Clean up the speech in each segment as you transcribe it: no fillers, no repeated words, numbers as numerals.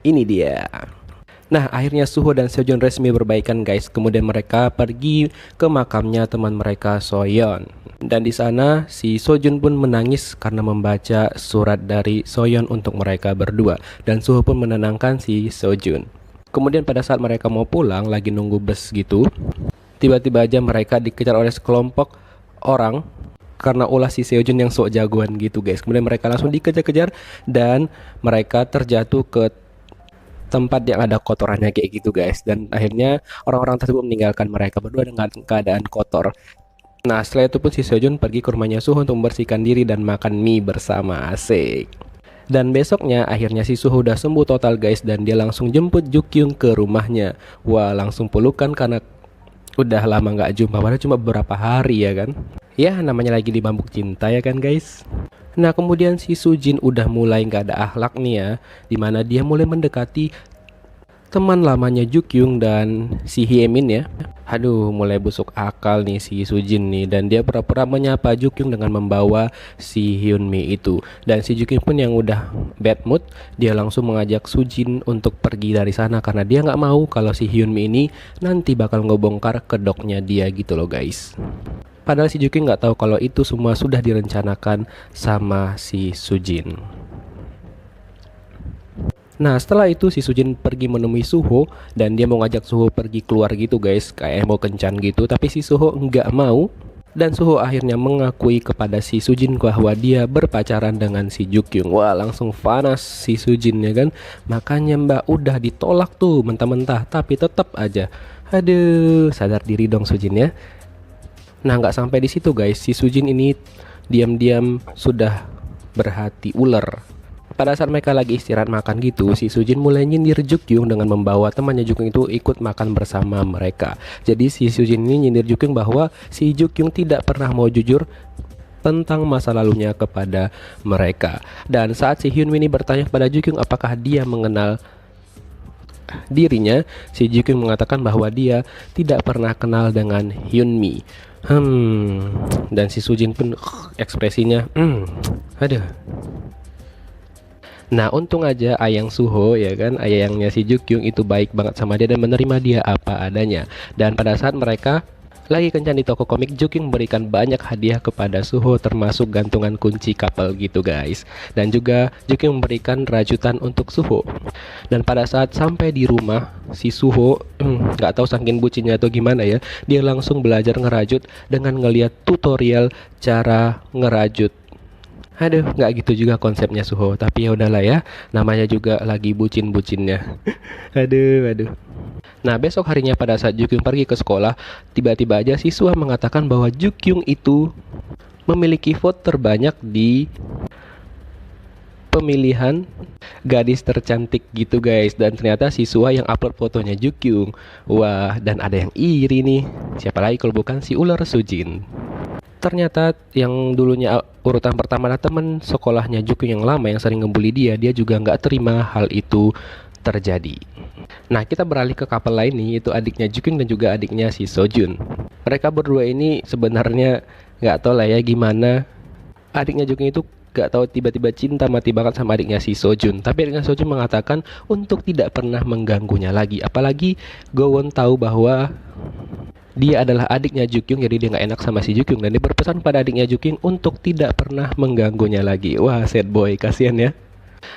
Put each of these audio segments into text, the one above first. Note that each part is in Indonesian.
Ini dia. Nah, akhirnya Suho dan Seojun resmi berbaikan guys. Kemudian mereka pergi ke makamnya teman mereka Soyeon. Dan di sana si Sojun pun menangis karena membaca surat dari Soyeon untuk mereka berdua. Dan Suho pun menenangkan si Sojun. Kemudian pada saat mereka mau pulang, lagi nunggu bus gitu, tiba-tiba aja mereka dikejar oleh sekelompok orang karena ulah si Seojun yang sok jagoan gitu guys. Kemudian mereka langsung dikejar-kejar dan mereka terjatuh ke tempat yang ada kotorannya kayak gitu guys, dan akhirnya orang-orang tersebut meninggalkan mereka berdua dengan keadaan kotor. Nah, setelah itu pun si Sejun pergi ke rumahnya Suho untuk membersihkan diri dan makan mie bersama, asik. Dan besoknya akhirnya si Suho udah sembuh total guys, dan dia langsung jemput Jukyung ke rumahnya. Wah, langsung pelukan karena udah lama nggak jumpa, padahal cuma beberapa hari ya kan. Ya namanya lagi di bambuk cinta ya kan guys. Nah, kemudian si Sujin udah mulai nggak ada akhlak nih ya, dimana dia mulai mendekati teman lamanya Jukyung dan si Hyemin ya. Aduh, mulai busuk akal nih si Sujin nih, dan dia pura-pura menyapa Jukyung dengan membawa si Hyunmi itu. Dan si Jukyung pun yang udah bad mood, dia langsung mengajak Sujin untuk pergi dari sana karena dia nggak mau kalau si Hyunmi ini nanti bakal ngebongkar kedoknya dia gitu loh guys. Padahal si Jukyung nggak tahu kalau itu semua sudah direncanakan sama si Sujin. Nah, setelah itu si Sujin pergi menemui Suho dan dia mau ngajak Suho pergi keluar gitu guys, kayak mau kencan gitu, tapi si Suho nggak mau. Dan Suho akhirnya mengakui kepada si Sujin bahwa dia berpacaran dengan si Jukyung. Wah, langsung panas si Sujin ya kan. Makanya mbak udah ditolak tuh mentah-mentah, tapi tetap aja. Aduh, sadar diri dong Sujin ya. Nah, nggak sampai di situ guys, si Sujin ini diam-diam sudah berhati ular. Pada saat mereka lagi istirahat makan gitu, si Sujin mulai nyindir Jukyung dengan membawa temannya Jukyung itu ikut makan bersama mereka. Jadi si Sujin ini nyindir Jukyung bahwa si Jukyung tidak pernah mau jujur tentang masa lalunya kepada mereka. Dan saat si Hyunmi ini bertanya kepada Jukyung apakah dia mengenal dirinya, si Jukyung mengatakan bahwa dia tidak pernah kenal dengan Hyunmi. Dan si Sujin pun ekspresinya, aduh. Nah, untung aja Ayang Suho ya kan, ayangnya si Jukyung itu baik banget sama dia dan menerima dia apa adanya. Dan pada saat mereka lagi kencan di toko komik, Jukyung memberikan banyak hadiah kepada Suho termasuk gantungan kunci couple gitu guys. Dan juga Jukyung memberikan rajutan untuk Suho. Dan pada saat sampai di rumah, si Suho nggak tahu saking bucinnya atau gimana ya, dia langsung belajar ngerajut dengan ngeliat tutorial cara ngerajut. Aduh, nggak gitu juga konsepnya Suho, tapi ya udahlah ya, namanya juga lagi bucin-bucinnya. Aduh. Nah, besok harinya pada saat Jukyung pergi ke sekolah, tiba-tiba aja siswa mengatakan bahwa Jukyung itu memiliki vote terbanyak di pemilihan gadis tercantik gitu guys. Dan ternyata siswa yang upload fotonya Jukyung. Wah, dan ada yang iri nih. Siapa lagi kalau bukan si ular Sujin. Ternyata yang dulunya urutan pertama adalah teman sekolahnya Jukyung yang lama yang sering ngebully dia juga nggak terima hal itu terjadi. Nah, kita beralih ke couple lain nih, itu adiknya Jukyung dan juga adiknya si Sojun. Mereka berdua ini sebenarnya nggak tahu lah ya gimana adiknya Jukyung itu gak tahu tiba-tiba cinta mati banget sama adiknya si Sojun. Tapi adiknya Sojun mengatakan untuk tidak pernah mengganggunya lagi. Apalagi Gowon tahu bahwa dia adalah adiknya Jukyung, jadi dia gak enak sama si Jukyung. Dan dia berpesan pada adiknya Jukyung untuk tidak pernah mengganggunya lagi. Wah, sad boy, kasihan ya.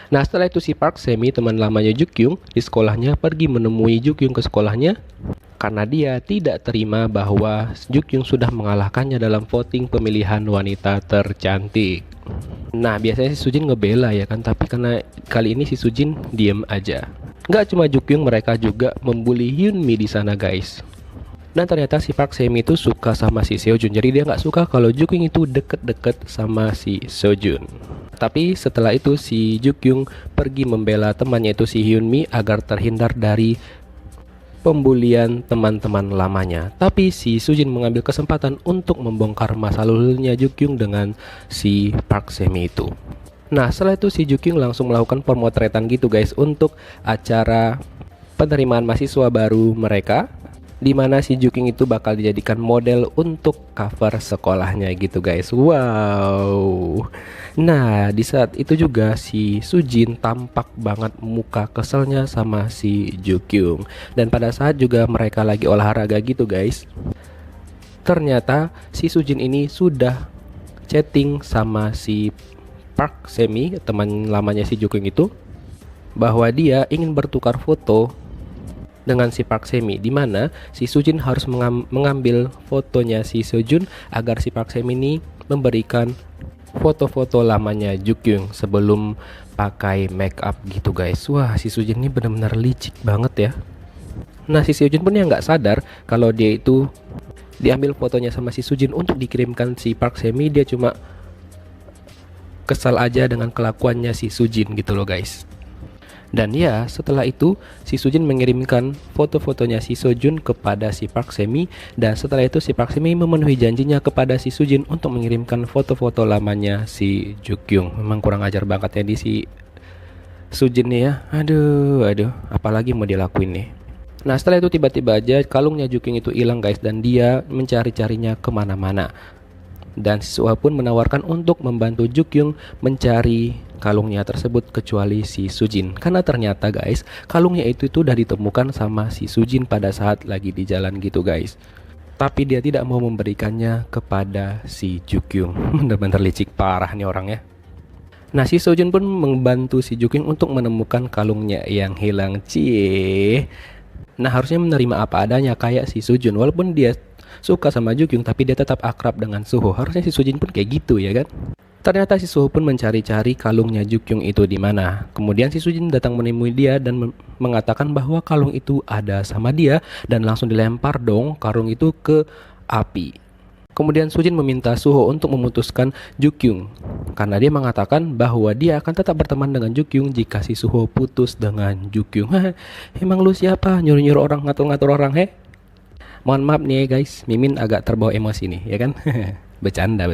Nah, setelah itu si Park Semi, teman lamanya Jukyung di sekolahnya, pergi menemui Jukyung ke sekolahnya karena dia tidak terima bahwa Jukyung sudah mengalahkannya dalam voting pemilihan wanita tercantik. Nah, biasanya si Sujin ngebela ya kan, tapi karena kali ini si Sujin diem aja. Nggak cuma Jukyung, mereka juga membuli Hyunmi di sana guys. Dan ternyata si Park Semi itu suka sama si Seojun, jadi dia nggak suka kalau Jukyung itu deket-deket sama si Sojun. Tapi setelah itu si Jukyung pergi membela temannya itu si Hyunmi agar terhindar dari pembulian teman-teman lamanya. Tapi si Sujin mengambil kesempatan untuk membongkar masa lalunya Jukyung dengan si Park Semi itu. Nah, setelah itu si Jukyung langsung melakukan pemotretan gitu guys untuk acara penerimaan mahasiswa baru mereka. dimana si Jukyung itu bakal dijadikan model untuk cover sekolahnya gitu guys. Wow. Nah di saat itu juga si Sujin tampak banget muka keselnya sama si Jukyung. Dan pada saat juga mereka lagi olahraga gitu guys, ternyata si Sujin ini sudah chatting sama si Park Semi, teman lamanya si Jukyung itu, bahwa dia ingin bertukar foto dengan si Park Semi, di mana si Sujin harus mengambil fotonya si Sejun agar si Park Semi ini memberikan foto-foto lamanya Jukyung sebelum pakai make up gitu guys. Wah, si Sujin ini benar-benar licik banget ya. Nah si Sejun pun yang nggak sadar kalau dia itu diambil fotonya sama si Sujin untuk dikirimkan si Park Semi. Dia cuma kesal aja dengan kelakuannya si Sujin gitu loh guys. Dan ya setelah itu si Sujin mengirimkan foto-fotonya si Sejun kepada si Park Semi. Dan setelah itu si Park Semi memenuhi janjinya kepada si Sujin untuk mengirimkan foto-foto lamanya si Jukyung. Memang kurang ajar banget ya di si Sujin nih ya. Aduh, apalagi mau dilakuin nih. Nah setelah itu tiba-tiba aja kalungnya Jukyung itu hilang guys, dan dia mencari-carinya kemana-mana. Dan si Suha pun menawarkan untuk membantu Jukyung mencari kalungnya tersebut kecuali si Sujin. Karena ternyata guys, kalungnya itu udah ditemukan sama si Sujin pada saat lagi di jalan gitu guys. Tapi dia tidak mau memberikannya kepada si Jukyung. Bener-bener licik parah nih orangnya. Nah si Sojun pun membantu si Jukyung untuk menemukan kalungnya yang hilang. Cie. Nah harusnya menerima apa adanya kayak si Sojun. Walaupun dia suka sama Jukyung, tapi dia tetap akrab dengan Suho. Harusnya si Sujin pun kayak gitu ya kan. Ternyata si Suho pun mencari-cari kalungnya Jukyung itu di mana. Kemudian si Sujin datang menemui dia dan mengatakan bahwa kalung itu ada sama dia, dan langsung dilempar dong kalung itu ke api. Kemudian Sujin meminta Suho untuk memutuskan Jukyung karena dia mengatakan bahwa dia akan tetap berteman dengan Jukyung jika si Suho putus dengan Jukyung. Emang lu siapa nyuruh-nyuruh orang, ngatur-ngatur orang Mohon maaf nih guys, Mimin agak terbawa emosi nih ya kan. Bercanda,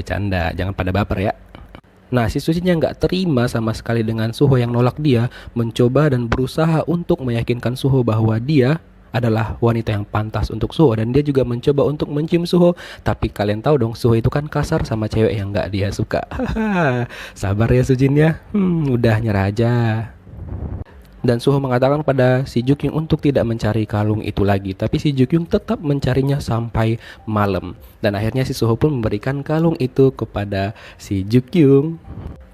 jangan pada baper ya. Nah si Sujin yang gak terima sama sekali dengan Suho yang nolak dia, mencoba dan berusaha untuk meyakinkan Suho bahwa dia adalah wanita yang pantas untuk Suho. Dan dia juga mencoba untuk mencium Suho. Tapi kalian tahu dong, Suho itu kan kasar sama cewek yang gak dia suka. Sabar ya Sujin ya, udah nyerah aja. Dan Suho mengatakan pada si Jukyung untuk tidak mencari kalung itu lagi. Tapi si Jukyung tetap mencarinya sampai malam. Dan akhirnya si Suho pun memberikan kalung itu kepada si Jukyung.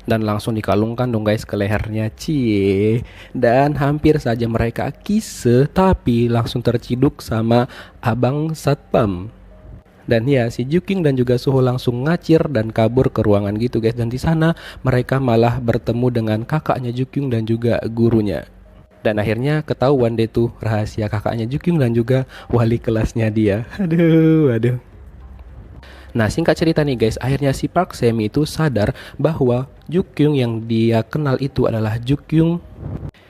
Dan langsung dikalungkan dong guys ke lehernya. Cie. Dan hampir saja mereka kisse, tapi langsung terciduk sama abang satpam. Dan ya si Jukyung dan juga Suho langsung ngacir dan kabur ke ruangan gitu guys. Dan di sana mereka malah bertemu dengan kakaknya Jukyung dan juga gurunya. Dan akhirnya ketahuan deh tuh rahasia kakaknya Jukyung dan juga wali kelasnya dia. Aduh. Nah singkat cerita nih guys, akhirnya si Park Semi itu sadar bahwa Jukyung yang dia kenal itu adalah Jukyung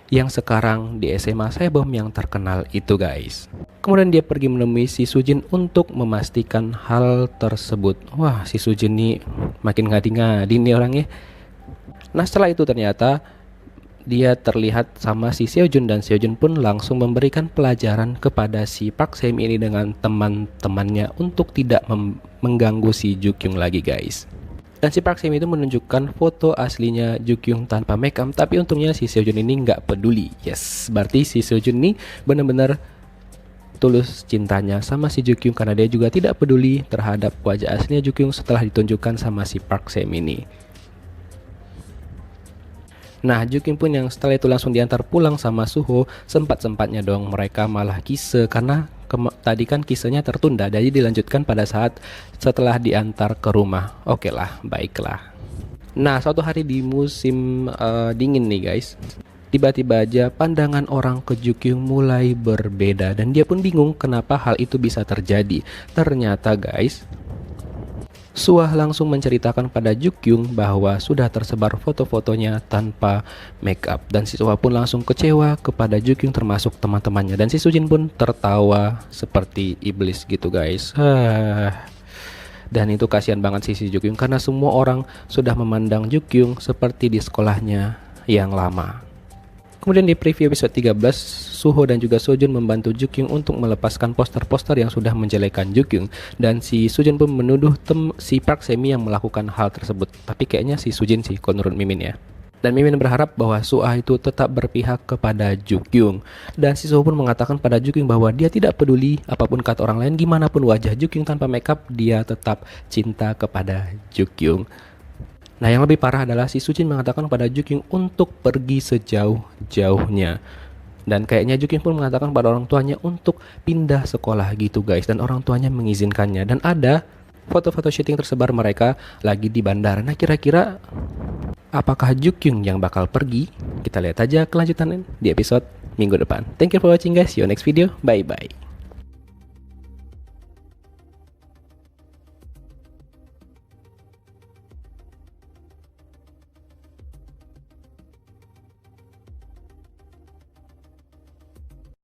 yang sekarang di SMA Saebom yang terkenal itu guys. Kemudian dia pergi menemui si Sujin untuk memastikan hal tersebut. Wah si Sujin nih makin ngadi-ngadi nih orangnya. Nah setelah itu ternyata dia terlihat sama si Seojun, dan Seojun pun langsung memberikan pelajaran kepada si Park Semi ini dengan teman-temannya untuk tidak mengganggu si Jukyung lagi guys. Dan si Park Semi itu menunjukkan foto aslinya Jukyung tanpa makeup, tapi untungnya si Seojun ini nggak peduli. Yes, berarti si Seojun ini benar-benar tulus cintanya sama si Jukyung karena dia juga tidak peduli terhadap wajah aslinya Jukyung setelah ditunjukkan sama si Park Semi ini. Nah Jukyung pun yang setelah itu langsung diantar pulang sama Suho. Sempat-sempatnya dong mereka malah kisse karena tadi kan kisahnya tertunda, jadi dilanjutkan pada saat setelah diantar ke rumah. Oke lah, baiklah. Nah suatu hari di musim dingin nih guys, tiba-tiba aja pandangan orang ke Jukyung mulai berbeda. Dan dia pun bingung kenapa hal itu bisa terjadi. Ternyata guys, Suha langsung menceritakan pada Jukyung bahwa sudah tersebar foto-fotonya tanpa make up. Dan si Suha pun langsung kecewa kepada Jukyung termasuk teman-temannya. Dan si Sujin pun tertawa seperti iblis gitu guys. Dan itu kasihan banget si Jukyung karena semua orang sudah memandang Jukyung seperti di sekolahnya yang lama. Kemudian di preview episode 13, Suho dan juga Sojun membantu Jukyung untuk melepaskan poster-poster yang sudah menjelekan Jukyung, dan si Sojun pun menuduh si Park Semi yang melakukan hal tersebut. Tapi kayaknya si Sujin sih, kalau menurut Mimin ya. Dan Mimin berharap bahwa Suah itu tetap berpihak kepada Jukyung. Dan si Suho pun mengatakan pada Jukyung bahwa dia tidak peduli apapun kata orang lain, gimana pun wajah Jukyung tanpa makeup, dia tetap cinta kepada Jukyung. Nah, yang lebih parah adalah si Sujin mengatakan pada Jukyung untuk pergi sejauh-jauhnya. Dan kayaknya Jukyung pun mengatakan pada orang tuanya untuk pindah sekolah gitu guys. Dan orang tuanya mengizinkannya. Dan ada foto-foto syuting tersebar mereka lagi di bandara. Nah, kira-kira apakah Jukyung yang bakal pergi? Kita lihat aja kelanjutan di episode minggu depan. Thank you for watching guys. See you next video. Bye-bye.